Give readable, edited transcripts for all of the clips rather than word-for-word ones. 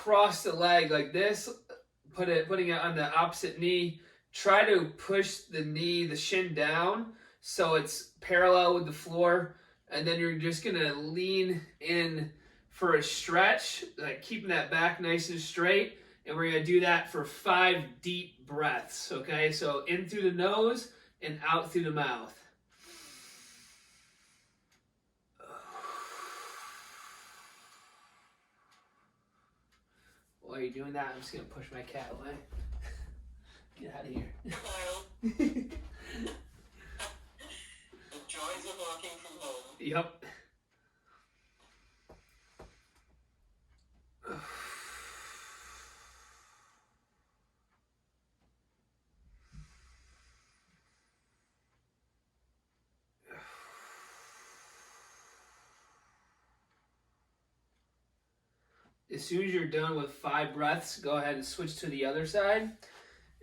cross the leg like this, putting it on the opposite knee. Try to push the shin down so it's parallel with the floor, and then you're just gonna lean in for a stretch, like keeping that back nice and straight. And we're gonna do that for 5 deep breaths, okay? So in through the nose and out through the mouth. While you're doing that, I'm just gonna push my cat away. Get out of here. Hello. The joys of working from home. Yep. As soon as you're done with 5 breaths, go ahead and switch to the other side.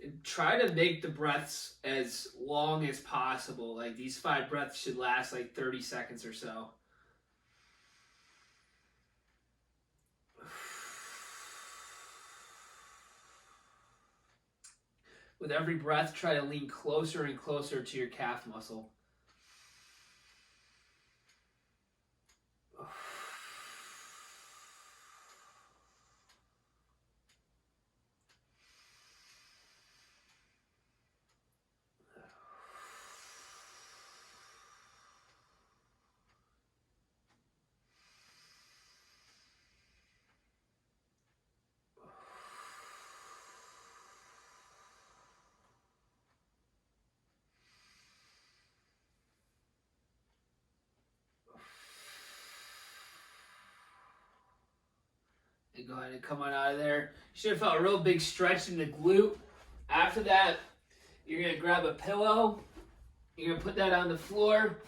And try to make the breaths as long as possible. Like these 5 breaths should last like 30 seconds or so. With every breath, try to lean closer and closer to your calf muscle. And go ahead and come on out of there. You should have felt a real big stretch in the glute. After that, you're going to grab a pillow. You're going to put that on the floor.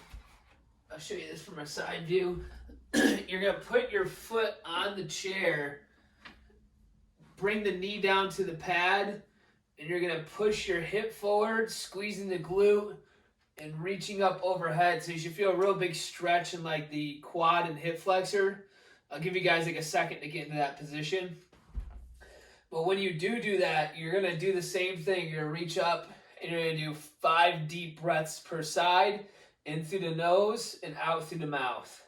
I'll show you this from a side view. You're going to put your foot on the chair. Bring the knee down to the pad. And you're going to push your hip forward, squeezing the glute and reaching up overhead. So you should feel a real big stretch in like the quad and hip flexor. I'll give you guys like a second to get into that position. But when you do that, you're going to do the same thing. You're going to reach up and you're going to do 5 deep breaths per side, in through the nose and out through the mouth.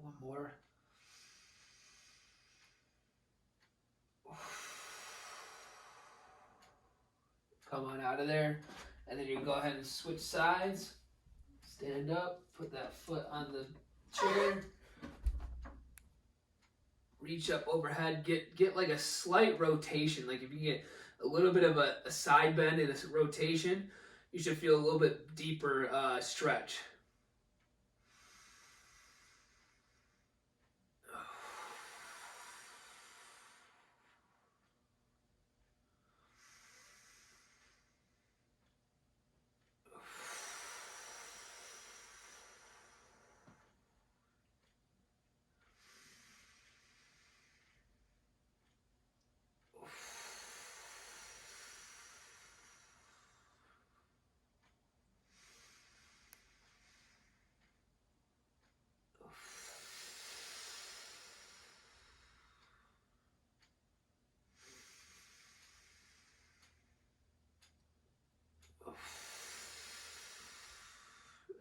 One more. Come on out of there. And then you can go ahead and switch sides. Stand up. Put that foot on the chair. Reach up overhead. Get like a slight rotation. Like if you get a little bit of a side bend in this rotation, you should feel a little bit deeper stretch.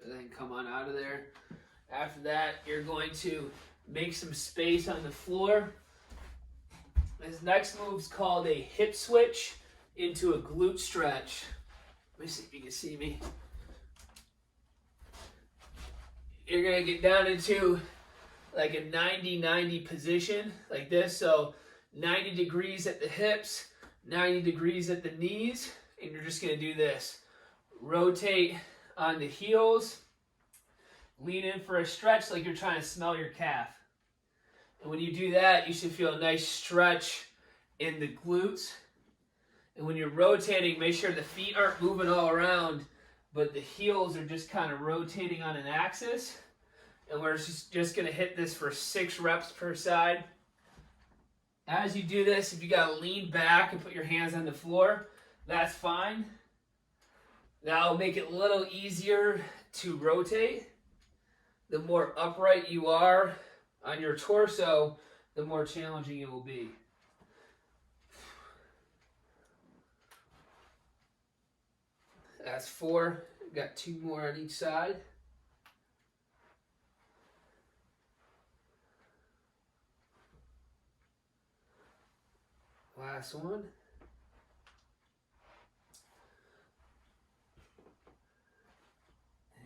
And then come on out of there. After that, you're going to make some space on the floor. This next move is called a hip switch into a glute stretch. Let me see if you can see me. You're going to get down into like a 90-90 position like this. So 90 degrees at the hips, 90 degrees at the knees. And you're just going to do this. Rotate on the heels. Lean in for a stretch like you're trying to smell your calf. And when you do that, you should feel a nice stretch in the glutes. And when you're rotating, make sure the feet aren't moving all around, but the heels are just kind of rotating on an axis. And we're just going to hit this for 6 reps per side. As you do this, if you got to lean back and put your hands on the floor, that's fine. That'll make it a little easier to rotate. The more upright you are on your torso, the more challenging it will be. That's 4. Got 2 more on each side. Last one.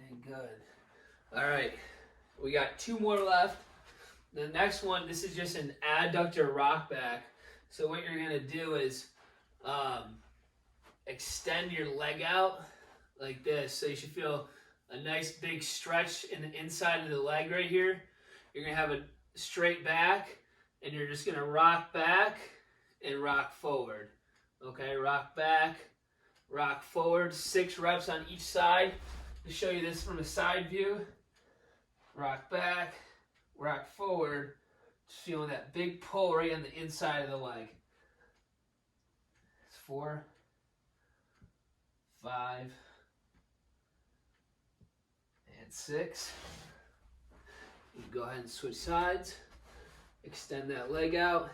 And good. All right. We got 2 more left. The next one, this is just an adductor rock back. So what you're going to do is extend your leg out like this. So you should feel a nice big stretch in the inside of the leg right here. You're going to have a straight back, and you're just going to rock back and rock forward. Okay, rock back, rock forward. 6 reps on each side. To show you this from a side view. Rock back, rock forward. Just feeling that big pull right on the inside of the leg. It's 4, 5, and 6. You can go ahead and switch sides. Extend that leg out.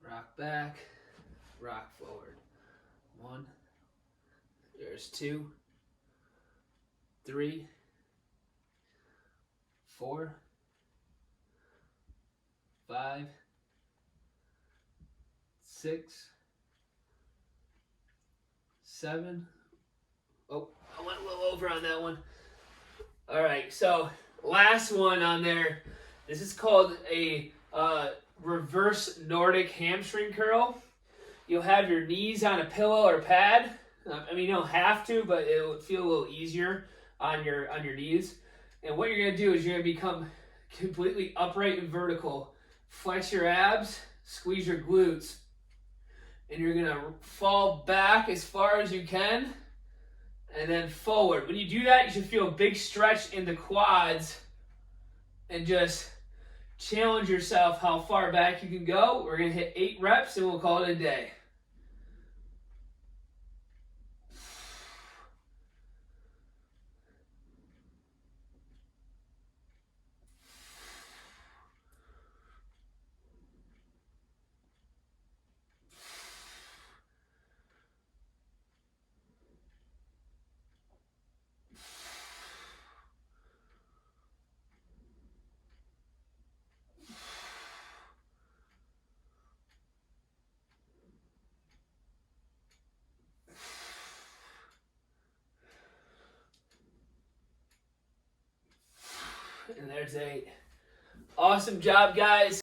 Rock back, rock forward. 1. There's 2, 3, 4, 5, 6, 7. Oh, I went a little over on that one. All right, so last one on there. This is called a reverse Nordic hamstring curl. You'll have your knees on a pillow or pad. I mean, you don't have to, but it will feel a little easier on your knees. And what you're going to do is you're going to become completely upright and vertical. Flex your abs, squeeze your glutes, and you're going to fall back as far as you can, and then forward. When you do that, you should feel a big stretch in the quads, and just challenge yourself how far back you can go. We're going to hit 8 reps, and we'll call it a day. And there's 8. Awesome job, guys.